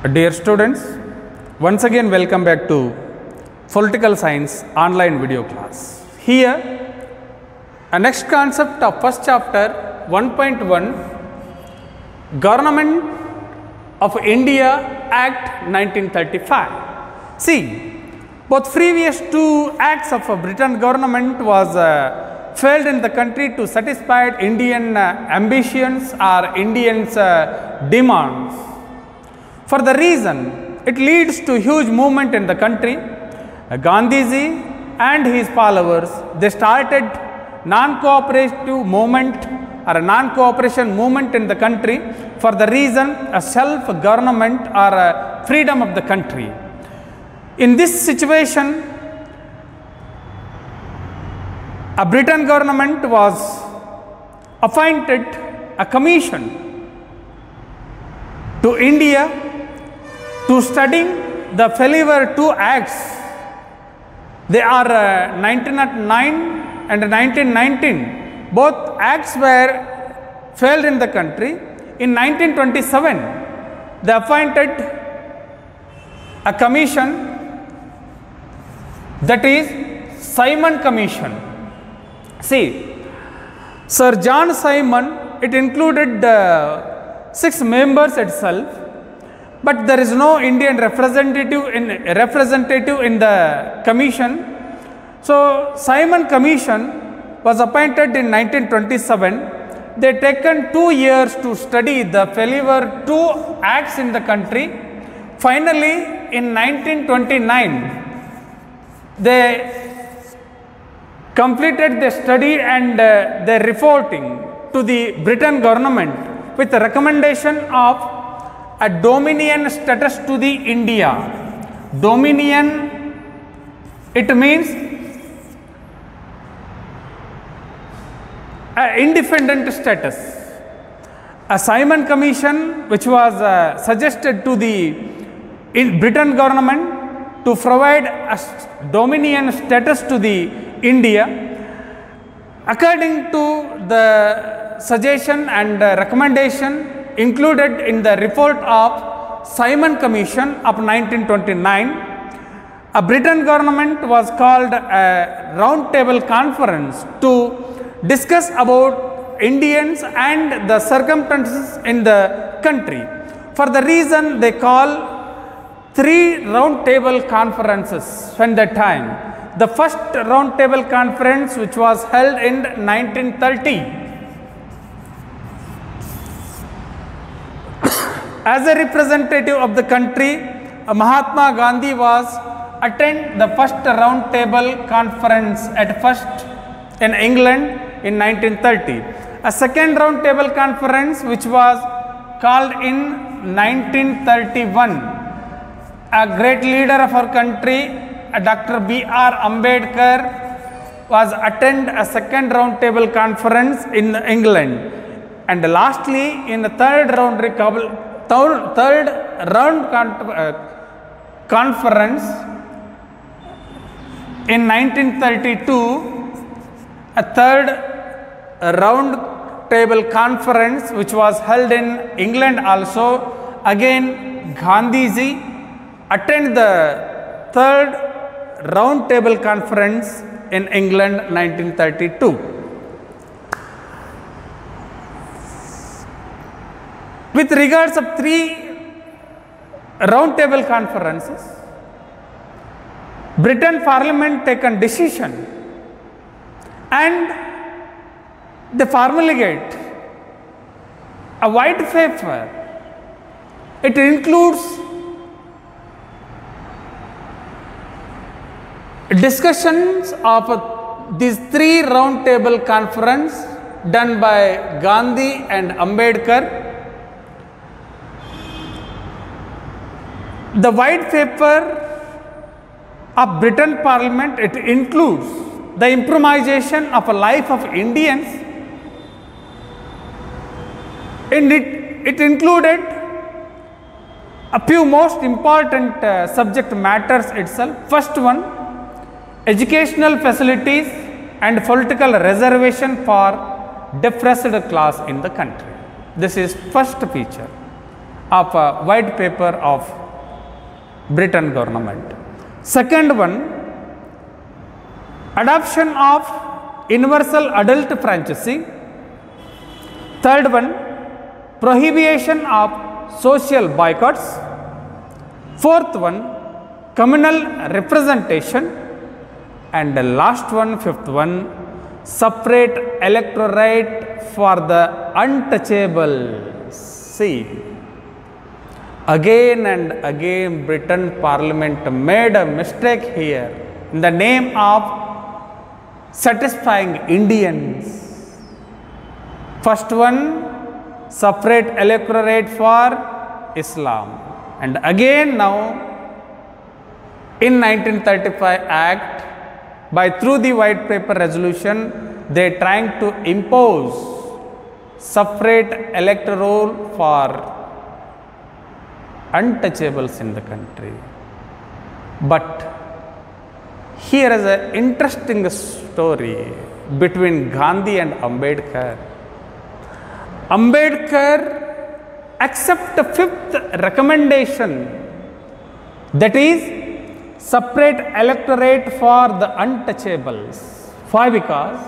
Dear students, once again welcome back to Political Science online video class. Here, a next concept of first chapter 1.1 Government of India Act 1935. See, both previous two acts of Britain government was failed in the country to satisfy Indian ambitions or Indians demands. For the reason, it leads to huge movement in the country. Gandhiji and his followers, they started non-cooperative movement or a non-cooperation movement in the country for the reason a self-government or a freedom of the country. In this situation, a Britain government was appointed a commission to India to study the failure two acts. They are 1909 and 1919. Both acts were failed in the country. In 1927, they appointed a commission, that is Simon Commission. See, Sir John Simon, it included 6 members itself, but there is no Indian representative in the commission. So Simon Commission was appointed in 1927. They taken 2 years to study the failure 2 acts in the country. Finally, in 1929, they completed the study and their reporting to the Britain government with a recommendation of a dominion status to the India. Dominion, it means independent status. A Simon Commission which was suggested to the Britain government to provide a dominion status to the India. According to the suggestion and recommendation included in the report of Simon Commission of 1929, a Britain government was called a round table conference to discuss about Indians and the circumstances in the country. For the reason, they call 3 round table conferences when that time. The first round table conference, which was held in 1930. As a representative of the country, Mahatma Gandhi was attend the first round table conference at first in England in 1930. A second round table conference which was called in 1931. A great leader of our country, Dr. B.R. Ambedkar, was attend a second round table conference in England. And lastly, in the third round conference in 1932, a third round table conference which was held in England also. Again, Gandhiji attended the third round table conference in England 1932. With regards of 3 round table conferences, Britain Parliament taken decision and they formulate a white paper. It includes discussions of these 3 round table conference done by Gandhi and Ambedkar. The white paper of Britain Parliament, it includes the improvisation of a life of Indians. In it included a few most important subject matters itself. First one, educational facilities and political reservation for depressed class in the country. This is first feature. of a white paper of Britain government. Second one, adoption of universal adult franchisee. Third one, prohibition of social boycotts. Fourth one, communal representation. And the last one, fifth one, separate electorate for the untouchables. See, again and again Britain Parliament made a mistake here in the name of satisfying Indians. First one, separate electorate for Islam, and again now in 1935 Act, by through the white paper resolution, they trying to impose separate electoral for untouchables in the country. But here is an interesting story between Gandhi and Ambedkar. Ambedkar accept the fifth recommendation, that is separate electorate for the untouchables. Why? Because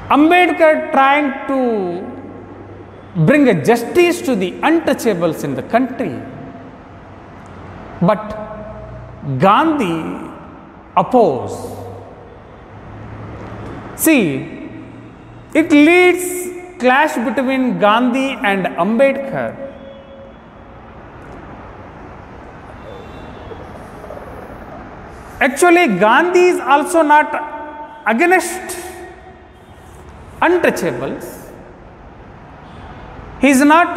Ambedkar trying to bring a justice to the untouchables in the country, but Gandhi opposed. See, it leads clash between Gandhi and Ambedkar. Actually, Gandhi is also not against untouchables. He is not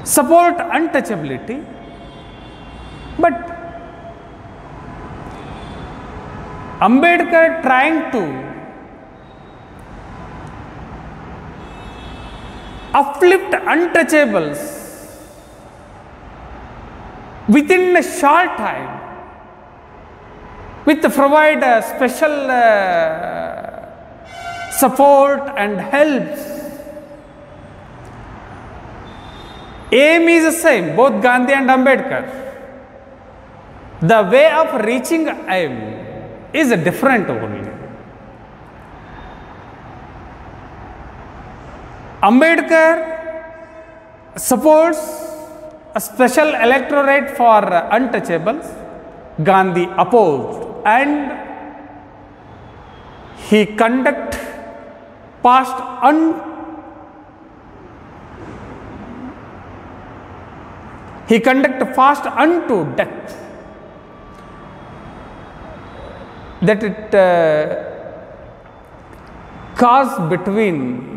support untouchability, but Ambedkar trying to uplift untouchables within a short time, with provide a special support and helps. Aim is the same, both Gandhi and Ambedkar. The way of reaching aim is different only. Ambedkar supports a special electorate for untouchables. Gandhi opposed, and he passed fast unto death, that it caused between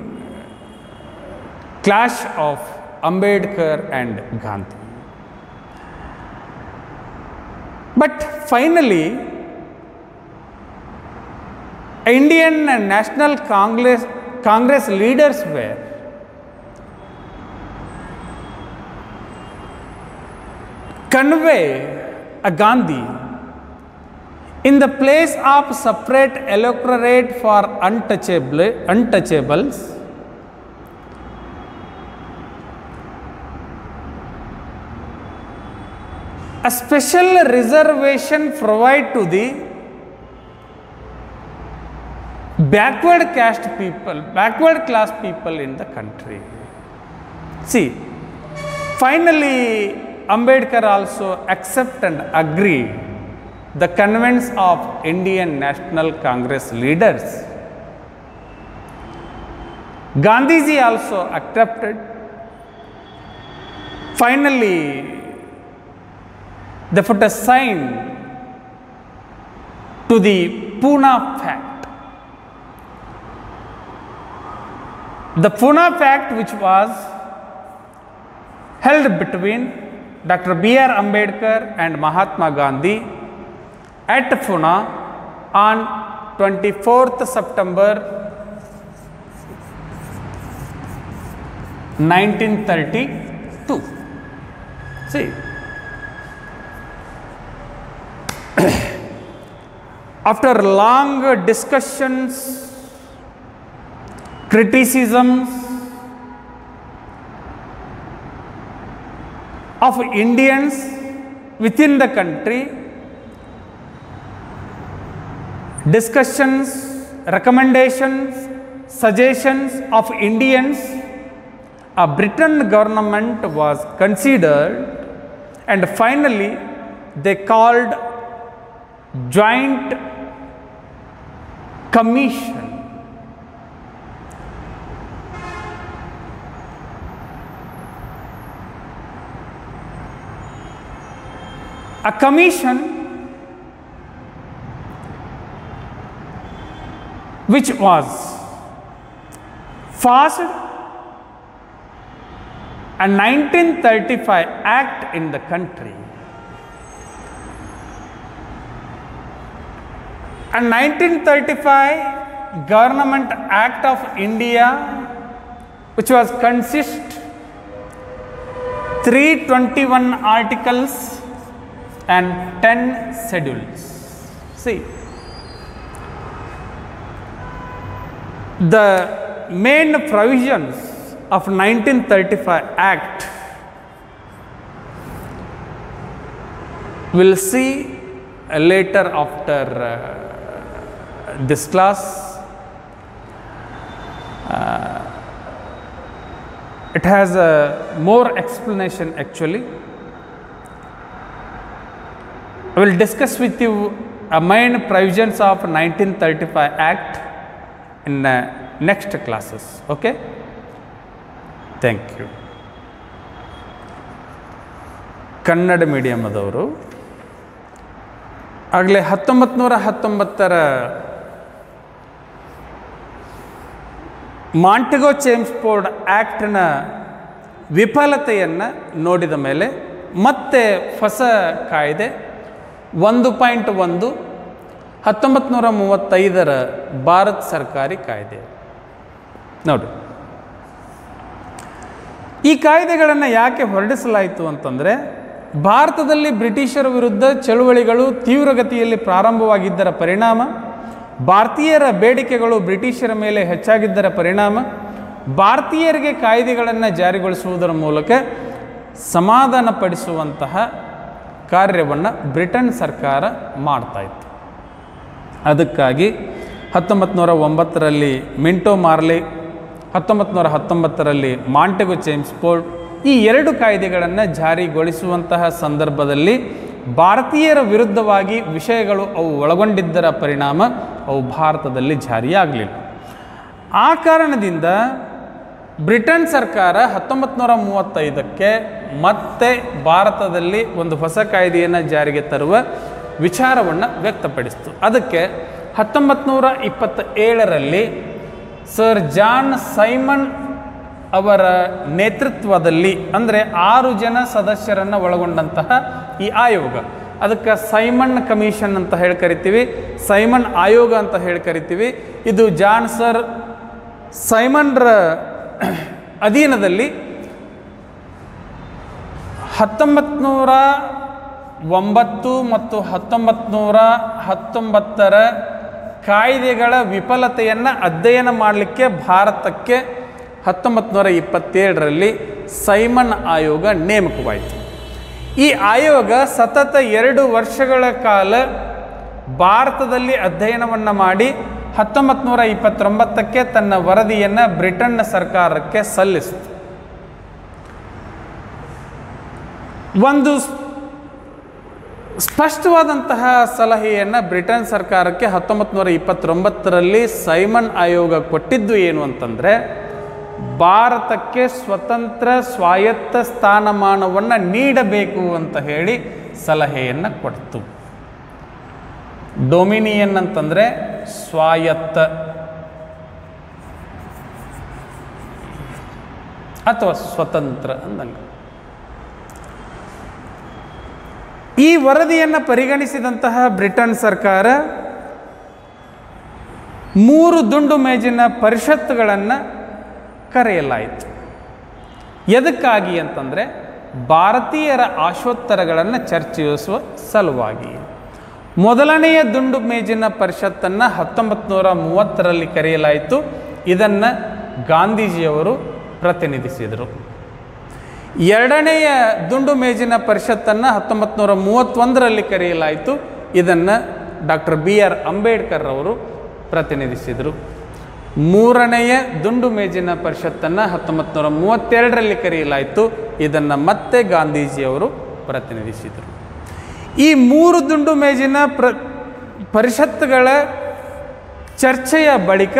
clash of Ambedkar and Gandhi. But finally, Indian National Congress leaders were convey a Gandhi in the place of separate electorate for untouchables. A special reservation provide to the backward class people in the country. See, finally Ambedkar also accept and agree the convents of Indian National Congress leaders. Gandhiji also accepted. Finally, they put a sign to the Pune Pact. The Pune Pact, which was held between Dr. B.R. Ambedkar and Mahatma Gandhi at Pune on 24th September 1932. See, after long discussions, criticisms of Indians within the country, discussions, recommendations, suggestions of Indians, a Britain government was considered, and finally they called joint commission. A commission which was passed a 1935 act in the country. A 1935 Government Act of India, which was consist 321 articles and 10 schedules. See, the main provisions of 1935 Act we'll see later after this class. It has more explanation actually. I will discuss with you main provisions of 1935 Act in next classes. Okay? Thank you. Kannada ಮೀಡಿಯಮದವರು ಆಗಲೇ 1919ರ ಮಾಂಟೆಗೋ ಚೇಮ್ಸ್ಫೋರ್ಡ್ ಆ್ಯಕ್ಟ್ನ ವಿಫಲತೆಯನ್ನು ನೋಡಿದ ಮೇಲೆ ಮತ್ತೆ ಹೊಸ ಕಾಯ್ದೆ 1.1 1935ರ ಭಾರತ ಸರ್ಕಾರಿ ಕಾಯ್ದೆ ನೋಡಿ. ಈ ಕಾಯ್ದೆಗಳನ್ನು ಯಾಕೆ ಹೊರಡಿಸಲಾಯಿತು ಅಂತಂದರೆ, ಭಾರತದಲ್ಲಿ ಬ್ರಿಟಿಷರ ವಿರುದ್ಧ ಚಳುವಳಿಗಳು ತೀವ್ರಗತಿಯಲ್ಲಿ ಪ್ರಾರಂಭವಾಗಿದ್ದರ ಪರಿಣಾಮ, ಭಾರತೀಯರ ಬೇಡಿಕೆಗಳು ಬ್ರಿಟಿಷರ ಮೇಲೆ ಹೆಚ್ಚಾಗಿದ್ದರ ಪರಿಣಾಮ, ಭಾರತೀಯರಿಗೆ ಕಾಯ್ದೆಗಳನ್ನು ಜಾರಿಗೊಳಿಸುವುದರ ಮೂಲಕ ಸಮಾಧಾನಪಡಿಸುವಂತಹ ಕಾರ್ಯವನ್ನು ಬ್ರಿಟನ್ ಸರ್ಕಾರ ಮಾಡ್ತಾಯಿತ್ತು. ಅದಕ್ಕಾಗಿ 1909ರಲ್ಲಿ ಮಿಂಟೋ ಮಾರ್ಲೆ, 1919ರಲ್ಲಿ ಮಾಂಟೆಗೋ ಚೇಮ್ಸ್ಫೋರ್ಡ್ ಈ ಎರಡು ಕಾಯ್ದೆಗಳನ್ನು ಜಾರಿಗೊಳಿಸುವಂತಹ ಸಂದರ್ಭದಲ್ಲಿ ಭಾರತೀಯರ ವಿರುದ್ಧವಾಗಿ ವಿಷಯಗಳು ಅವು ಒಳಗೊಂಡಿದ್ದರ ಪರಿಣಾಮ ಅವು ಭಾರತದಲ್ಲಿ ಜಾರಿಯಾಗಲಿಲ್ಲ. ಆ ಕಾರಣದಿಂದ ಬ್ರಿಟನ್ ಸರ್ಕಾರ 1935ಕ್ಕೆ ಮತ್ತೆ ಭಾರತದಲ್ಲಿ ಒಂದು ಹೊಸ ಕಾಯ್ದೆಯನ್ನು ಜಾರಿಗೆ ತರುವ ವಿಚಾರವನ್ನು ವ್ಯಕ್ತಪಡಿಸಿತು. ಅದಕ್ಕೆ 1927ರಲ್ಲಿ ಸರ್ ಜಾನ್ ಸೈಮನ್ ಅವರ ನೇತೃತ್ವದಲ್ಲಿ, ಅಂದರೆ 6 ಜನ ಸದಸ್ಯರನ್ನು ಒಳಗೊಂಡಂತಹ ಈ ಆಯೋಗ, ಅದಕ್ಕೆ ಸೈಮನ್ ಕಮಿಷನ್ ಅಂತ ಹೇಳಿ ಕರಿತೀವಿ, ಸೈಮನ್ ಆಯೋಗ ಅಂತ ಹೇಳಿ ಕರಿತೀವಿ. ಇದು ಜಾನ್ ಸರ್ ಸೈಮನ್ರ ಅಧೀನದಲ್ಲಿ 1909 ಮತ್ತು 1919ರ ಕಾಯ್ದೆಗಳ ವಿಫಲತೆಯನ್ನು ಅಧ್ಯಯನ ಮಾಡಲಿಕ್ಕೆ ಭಾರತಕ್ಕೆ 1927ರಲ್ಲಿ ಸೈಮನ್ ಆಯೋಗ ನೇಮಕವಾಯಿತು. ಈ ಆಯೋಗ ಸತತ 2 ವರ್ಷಗಳ ಕಾಲ ಭಾರತದಲ್ಲಿ ಅಧ್ಯಯನವನ್ನು ಮಾಡಿ 1929ಕ್ಕೆ ತನ್ನ ವರದಿಯನ್ನು ಬ್ರಿಟನ್ನ ಸರ್ಕಾರಕ್ಕೆ ಸಲ್ಲಿಸಿತು. ಒಂದು ಸ್ಪಷ್ಟವಾದಂತಹ ಸಲಹೆಯನ್ನು ಬ್ರಿಟನ್ ಸರ್ಕಾರಕ್ಕೆ 1929ರಲ್ಲಿ ಸೈಮನ್ ಆಯೋಗ ಕೊಟ್ಟಿದ್ದು ಏನು ಅಂತಂದರೆ, ಭಾರತಕ್ಕೆ ಸ್ವತಂತ್ರ ಸ್ವಾಯತ್ತ ಸ್ಥಾನಮಾನವನ್ನು ನೀಡಬೇಕು ಅಂತ ಹೇಳಿ ಸಲಹೆಯನ್ನು ಕೊಡ್ತು. ಡೊಮಿನಿಯನ್ ಅಂತಂದರೆ ಸ್ವಾಯತ್ತ ಅಥವಾ ಸ್ವತಂತ್ರ ಅಂದಂಗೆ. ಈ ವರದಿಯನ್ನು ಪರಿಗಣಿಸಿದಂತಹ ಬ್ರಿಟನ್ ಸರ್ಕಾರ 3 ದುಂಡು ಮೇಜಿನ ಪರಿಷತ್ತುಗಳನ್ನು ಕರೆಯಲಾಯಿತು. ಎದಕ್ಕಾಗಿ ಅಂತಂದರೆ, ಭಾರತೀಯರ ಆಶೋತ್ತರಗಳನ್ನು ಚರ್ಚಿಸುವ ಸಲುವಾಗಿ. ಮೊದಲನೆಯ ದುಂಡು ಮೇಜಿನ ಪರಿಷತ್ತನ್ನು 1930ರಲ್ಲಿ ಕರೆಯಲಾಯಿತು. ಇದನ್ನು ಗಾಂಧೀಜಿಯವರು ಪ್ರತಿನಿಧಿಸಿದರು. ಎರಡನೆಯ ದುಂಡು ಮೇಜಿನ ಪರಿಷತ್ತನ್ನು 1931ರಲ್ಲಿ ಕರೆಯಲಾಯಿತು. ಇದನ್ನು ಡಾಕ್ಟರ್ BR ಅಂಬೇಡ್ಕರ್ ಅವರು ಪ್ರತಿನಿಧಿಸಿದರು. ಮೂರನೆಯ ದುಂಡು ಮೇಜಿನ ಪರಿಷತ್ತನ್ನು 1932ರಲ್ಲಿ ಕರೆಯಲಾಯಿತು. ಇದನ್ನು ಮತ್ತೆ ಗಾಂಧೀಜಿಯವರು ಪ್ರತಿನಿಧಿಸಿದರು. ಈ ಮೂರು ದುಂಡು ಮೇಜಿನ ಪರಿಷತ್ತುಗಳ ಚರ್ಚೆಯ ಬಳಿಕ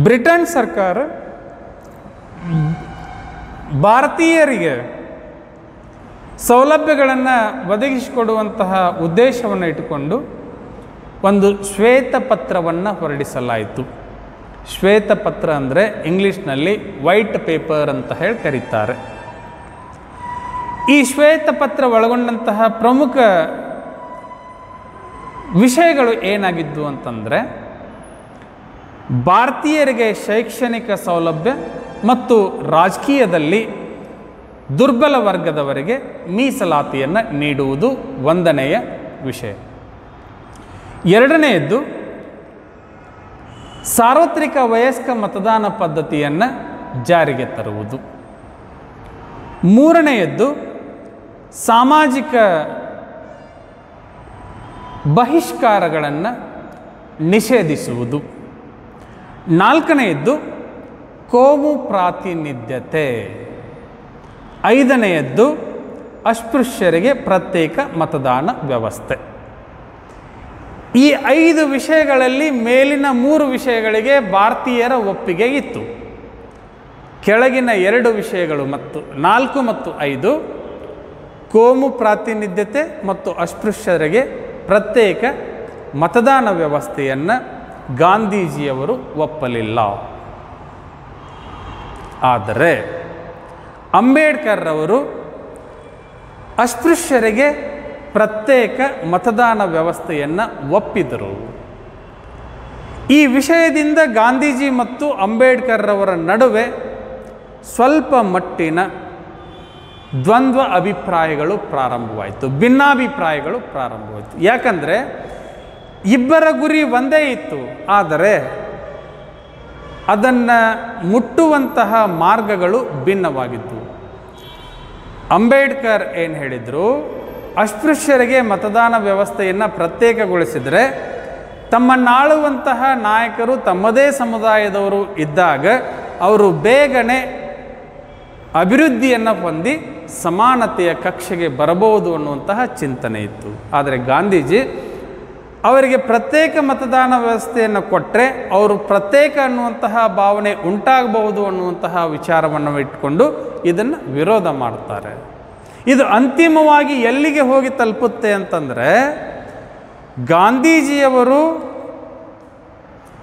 ಬ್ರಿಟನ್ ಸರ್ಕಾರ ಭಾರತೀಯರಿಗೆ ಸೌಲಭ್ಯಗಳನ್ನು ಒದಗಿಸಿಕೊಡುವಂತಹ ಉದ್ದೇಶವನ್ನು ಇಟ್ಟುಕೊಂಡು ಒಂದು ಶ್ವೇತಪತ್ರವನ್ನು ಹೊರಡಿಸಲಾಯಿತು. ಶ್ವೇತಪತ್ರ ಅಂದರೆ ಇಂಗ್ಲೀಷ್ನಲ್ಲಿ ವೈಟ್ ಪೇಪರ್ ಅಂತ ಹೇಳಿ ಕರೀತಾರೆ. ಈ ಶ್ವೇತಪತ್ರ ಒಳಗೊಂಡಂತಹ ಪ್ರಮುಖ ವಿಷಯಗಳು ಏನಾಗಿದ್ದು ಅಂತಂದರೆ, ಭಾರತೀಯರಿಗೆ ಶೈಕ್ಷಣಿಕ ಸೌಲಭ್ಯ ಮತ್ತು ರಾಜಕೀಯದಲ್ಲಿ ದುರ್ಬಲ ವರ್ಗದವರಿಗೆ ಮೀಸಲಾತಿಯನ್ನು ನೀಡುವುದು ಒಂದನೆಯ ವಿಷಯ. ಎರಡನೆಯದ್ದು, ಸಾರ್ವತ್ರಿಕ ವಯಸ್ಕ ಮತದಾನ ಪದ್ಧತಿಯನ್ನು ಜಾರಿಗೆ ತರುವುದು. ಮೂರನೆಯದ್ದು, ಸಾಮಾಜಿಕ ಬಹಿಷ್ಕಾರಗಳನ್ನು ನಿಷೇಧಿಸುವುದು. ನಾಲ್ಕನೆಯದ್ದು, ಕೋಮು ಪ್ರಾತಿನಿಧ್ಯತೆ. ಐದನೆಯದ್ದು, ಅಸ್ಪೃಶ್ಯರಿಗೆ ಪ್ರತ್ಯೇಕ ಮತದಾನ ವ್ಯವಸ್ಥೆ. ಈ 5 ವಿಷಯಗಳಲ್ಲಿ ಮೇಲಿನ 3 ವಿಷಯಗಳಿಗೆ ಭಾರತೀಯರ ಒಪ್ಪಿಗೆ ಇತ್ತು. ಕೆಳಗಿನ 2 ವಿಷಯಗಳು ಮತ್ತು 4 ಮತ್ತು 5 ಕೋಮು ಪ್ರಾತಿನಿಧ್ಯತೆ ಮತ್ತು ಅಸ್ಪೃಶ್ಯರಿಗೆ ಪ್ರತ್ಯೇಕ ಮತದಾನ ವ್ಯವಸ್ಥೆಯನ್ನು ಗಾಂಧೀಜಿಯವರು ಒಪ್ಪಲಿಲ್ಲ. ಆದರೆ ಅಂಬೇಡ್ಕರ್ ಅವರು ಅಸ್ಪೃಶ್ಯರಿಗೆ ಪ್ರತ್ಯೇಕ ಮತದಾನ ವ್ಯವಸ್ಥೆಯನ್ನು ಒಪ್ಪಿದರು. ಈ ವಿಷಯದಿಂದ ಗಾಂಧೀಜಿ ಮತ್ತು ಅಂಬೇಡ್ಕರ್ ಅವರ ನಡುವೆ ಸ್ವಲ್ಪ ಮಟ್ಟಿನ ದ್ವಂದ್ವ ಅಭಿಪ್ರಾಯಗಳು ಪ್ರಾರಂಭವಾಯಿತು, ಭಿನ್ನಾಭಿಪ್ರಾಯಗಳು ಪ್ರಾರಂಭವಾಯಿತು. ಯಾಕಂದರೆ ಇಬ್ಬರ ಗುರಿ ಒಂದೇ ಇತ್ತು, ಆದರೆ ಅದನ್ನು ಮುಟ್ಟುವಂತಹ ಮಾರ್ಗಗಳು ಭಿನ್ನವಾಗಿದ್ದವು. ಅಂಬೇಡ್ಕರ್ ಏನು ಹೇಳಿದರು, ಅಸ್ಪೃಶ್ಯರಿಗೆ ಮತದಾನ ವ್ಯವಸ್ಥೆಯನ್ನು ಪ್ರತ್ಯೇಕಗೊಳಿಸಿದರೆ ತಮ್ಮನ್ನಾಳುವಂತಹ ನಾಯಕರು ತಮ್ಮದೇ ಸಮುದಾಯದವರು ಇದ್ದಾಗ ಅವರು ಬೇಗನೆ ಅಭಿವೃದ್ಧಿಯನ್ನು ಹೊಂದಿ ಸಮಾನತೆಯ ಕಕ್ಷೆಗೆ ಬರಬಹುದು ಅನ್ನುವಂತಹ ಚಿಂತನೆ ಇತ್ತು. ಆದರೆ ಗಾಂಧೀಜಿ ಅವರಿಗೆ ಪ್ರತ್ಯೇಕ ಮತದಾನ ವ್ಯವಸ್ಥೆಯನ್ನು ಕೊಟ್ಟರೆ ಅವರು ಪ್ರತ್ಯೇಕ ಅನ್ನುವಂತಹ ಭಾವನೆ ಉಂಟಾಗಬಹುದು ಅನ್ನುವಂತಹ ವಿಚಾರವನ್ನು ಇಟ್ಕೊಂಡು ಇದನ್ನು ವಿರೋಧ ಮಾಡ್ತಾರೆ. ಇದು ಅಂತಿಮವಾಗಿ ಎಲ್ಲಿಗೆ ಹೋಗಿ ತಲುಪುತ್ತೆ ಅಂತಂದರೆ, ಗಾಂಧೀಜಿಯವರು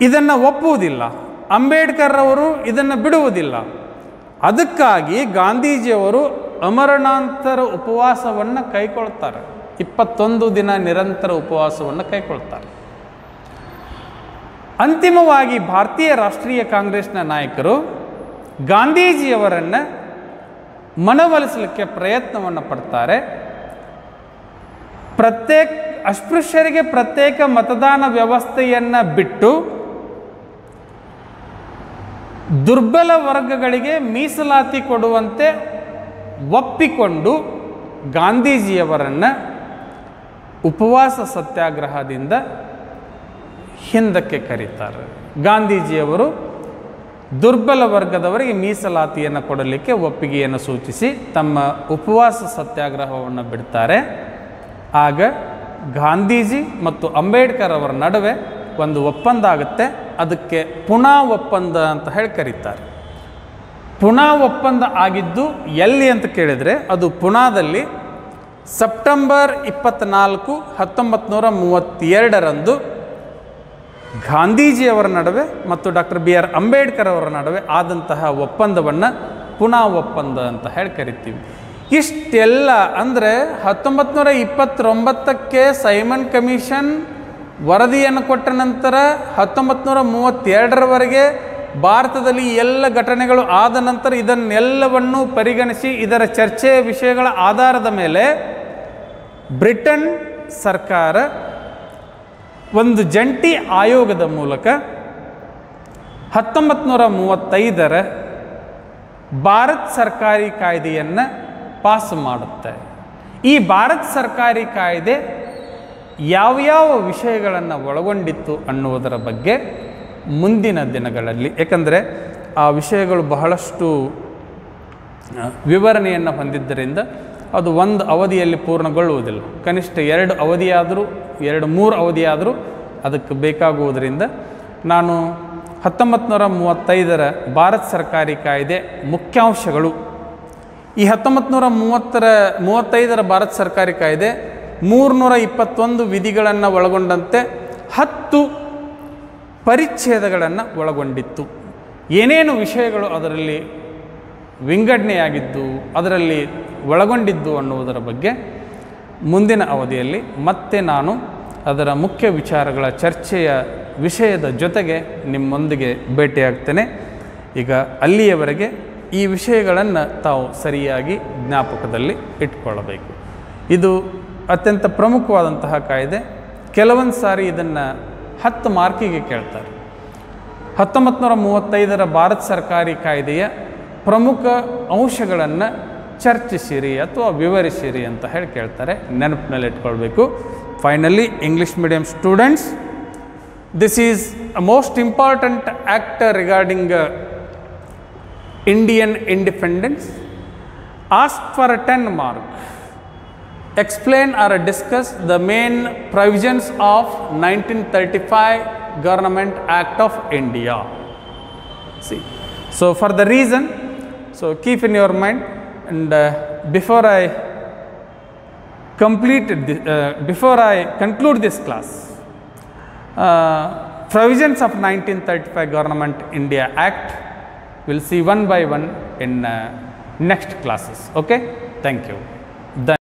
ಇದನ್ನು ಒಪ್ಪುವುದಿಲ್ಲ, ಅಂಬೇಡ್ಕರ್ ಅವರು ಇದನ್ನು ಬಿಡುವುದಿಲ್ಲ. ಅದಕ್ಕಾಗಿ ಗಾಂಧೀಜಿಯವರು ಅಮರಣಾಂತರ ಉಪವಾಸವನ್ನು ಕೈಗೊಳ್ತಾರೆ. 21 ದಿನ ನಿರಂತರ ಉಪವಾಸವನ್ನು ಕೈಗೊಳ್ತಾರೆ. ಅಂತಿಮವಾಗಿ ಭಾರತೀಯ ರಾಷ್ಟ್ರೀಯ ಕಾಂಗ್ರೆಸ್ನ ನಾಯಕರು ಗಾಂಧೀಜಿಯವರನ್ನು ಮನವೊಲಿಸಲಿಕ್ಕೆ ಪ್ರಯತ್ನವನ್ನು ಪಡ್ತಾರೆ. ಅಸ್ಪೃಶ್ಯರಿಗೆ ಪ್ರತ್ಯೇಕ ಮತದಾನ ವ್ಯವಸ್ಥೆಯನ್ನು ಬಿಟ್ಟು ದುರ್ಬಲ ವರ್ಗಗಳಿಗೆ ಮೀಸಲಾತಿ ಕೊಡುವಂತೆ ಒಪ್ಪಿಕೊಂಡು ಗಾಂಧೀಜಿಯವರನ್ನು ಉಪವಾಸ ಸತ್ಯಾಗ್ರಹದಿಂದ ಹಿಂದಕ್ಕೆ ಕರೀತಾರೆ. ಗಾಂಧೀಜಿಯವರು ದುರ್ಬಲ ವರ್ಗದವರಿಗೆ ಮೀಸಲಾತಿಯನ್ನು ಕೊಡಲಿಕ್ಕೆ ಒಪ್ಪಿಗೆಯನ್ನು ಸೂಚಿಸಿ ತಮ್ಮ ಉಪವಾಸ ಸತ್ಯಾಗ್ರಹವನ್ನು ಬಿಡ್ತಾರೆ. ಆಗ ಗಾಂಧೀಜಿ ಮತ್ತು ಅಂಬೇಡ್ಕರ್ ಅವರ ನಡುವೆ ಒಂದು ಒಪ್ಪಂದ ಆಗುತ್ತೆ. ಅದಕ್ಕೆ ಪುನಾ ಒಪ್ಪಂದ ಅಂತ ಹೇಳಿ ಕರೀತಾರೆ. ಪುನಾ ಒಪ್ಪಂದ ಆಗಿದ್ದು ಎಲ್ಲಿ ಅಂತ ಕೇಳಿದರೆ, ಅದು ಪುನಾದಲ್ಲಿ ಸೆಪ್ಟೆಂಬರ್ 24, 1932ರಂದು ಗಾಂಧೀಜಿಯವರ ನಡುವೆ ಮತ್ತು ಡಾಕ್ಟರ್ BR ಅಂಬೇಡ್ಕರ್ ಅವರ ನಡುವೆ ಆದಂತಹ ಒಪ್ಪಂದವನ್ನು ಪುನಾ ಒಪ್ಪಂದ ಅಂತ ಹೇಳಿ ಕರಿತೀವಿ. ಇಷ್ಟೆಲ್ಲ ಅಂದರೆ 1929ಕ್ಕೆ ಸೈಮನ್ ಕಮಿಷನ್ ವರದಿಯನ್ನು ಕೊಟ್ಟ ನಂತರ 1932ರವರೆಗೆ ಭಾರತದಲ್ಲಿ ಎಲ್ಲ ಘಟನೆಗಳು ಆದ ನಂತರ ಇದನ್ನೆಲ್ಲವನ್ನು ಪರಿಗಣಿಸಿ ಇದರ ಚರ್ಚೆಯ ವಿಷಯಗಳ ಆಧಾರದ ಮೇಲೆ ಬ್ರಿಟನ್ ಸರ್ಕಾರ ಒಂದು ಜಂಟಿ ಆಯೋಗದ ಮೂಲಕ 1935ರ ಭಾರತ್ ಸರ್ಕಾರಿ ಕಾಯ್ದೆಯನ್ನು ಪಾಸ್ ಮಾಡುತ್ತೆ. ಈ ಭಾರತ್ ಸರ್ಕಾರಿ ಕಾಯ್ದೆ ಯಾವ್ಯಾವ ವಿಷಯಗಳನ್ನು ಒಳಗೊಂಡಿತ್ತು ಅನ್ನುವುದರ ಬಗ್ಗೆ ಮುಂದಿನ ದಿನಗಳಲ್ಲಿ, ಏಕೆಂದರೆ ಆ ವಿಷಯಗಳು ಬಹಳಷ್ಟು ವಿವರಣೆಯನ್ನು ಹೊಂದಿದ್ದರಿಂದ ಅದು ಒಂದು ಅವಧಿಯಲ್ಲಿ ಪೂರ್ಣಗೊಳ್ಳುವುದಿಲ್ಲ. ಕನಿಷ್ಠ 2 ಅವಧಿಯಾದರೂ 2-3 ಅವಧಿಯಾದರೂ ಅದಕ್ಕೆ ಬೇಕಾಗುವುದರಿಂದ ನಾನು 1935ರ ಭಾರತ್ ಸರ್ಕಾರಿ ಕಾಯ್ದೆ ಮುಖ್ಯಾಂಶಗಳು, ಈ 1935ರ ಭಾರತ್ ಸರ್ಕಾರಿ ಕಾಯ್ದೆ 321 ವಿಧಿಗಳನ್ನು ಒಳಗೊಂಡಂತೆ 10 ಪರಿಚ್ಛೇದಗಳನ್ನು ಒಳಗೊಂಡಿತ್ತು. ಏನೇನು ವಿಷಯಗಳು ಅದರಲ್ಲಿ ವಿಂಗಡಣೆಯಾಗಿದ್ದು, ಅದರಲ್ಲಿ ಒಳಗೊಂಡಿದ್ದು ಅನ್ನುವುದರ ಬಗ್ಗೆ ಮುಂದಿನ ಅವಧಿಯಲ್ಲಿ ಮತ್ತೆ ನಾನು ಅದರ ಮುಖ್ಯ ವಿಚಾರಗಳ ಚರ್ಚೆಯ ವಿಷಯದ ಜೊತೆಗೆ ನಿಮ್ಮೊಂದಿಗೆ ಭೇಟಿಯಾಗ್ತೇನೆ. ಈಗ ಅಲ್ಲಿಯವರೆಗೆ ಈ ವಿಷಯಗಳನ್ನು ತಾವು ಸರಿಯಾಗಿ ಜ್ಞಾಪಕದಲ್ಲಿ ಇಟ್ಕೊಳ್ಳಬೇಕು. ಇದು ಅತ್ಯಂತ ಪ್ರಮುಖವಾದಂತಹ ಕಾಯ್ದೆ. ಕೆಲವೊಂದು ಸಾರಿ ಇದನ್ನು 10 ಮಾರ್ಕಿಗೆ ಕೇಳ್ತಾರೆ. 1935ರ ಭಾರತ್ ಸರ್ಕಾರಿ ಕಾಯ್ದೆಯ ಪ್ರಮುಖ ಅಂಶಗಳನ್ನು ಚರ್ಚಿಸಿರಿ ಅಥವಾ ವಿವರಿಸಿರಿ ಅಂತ ಹೇಳಿ ಕೇಳ್ತಾರೆ. ನೆನಪಿನಲ್ಲಿ ಇಟ್ಕೊಳ್ಬೇಕು. Finally, English medium students, this is a most important act regarding Indian independence. Ask for a 10 mark. Explain or discuss the main provisions of 1935 Government Act of India. See, so for the reason, so keep in your mind, and before I conclude this class, provisions of 1935 Government India Act, we'll see one by one in next classes. Okay, thank you.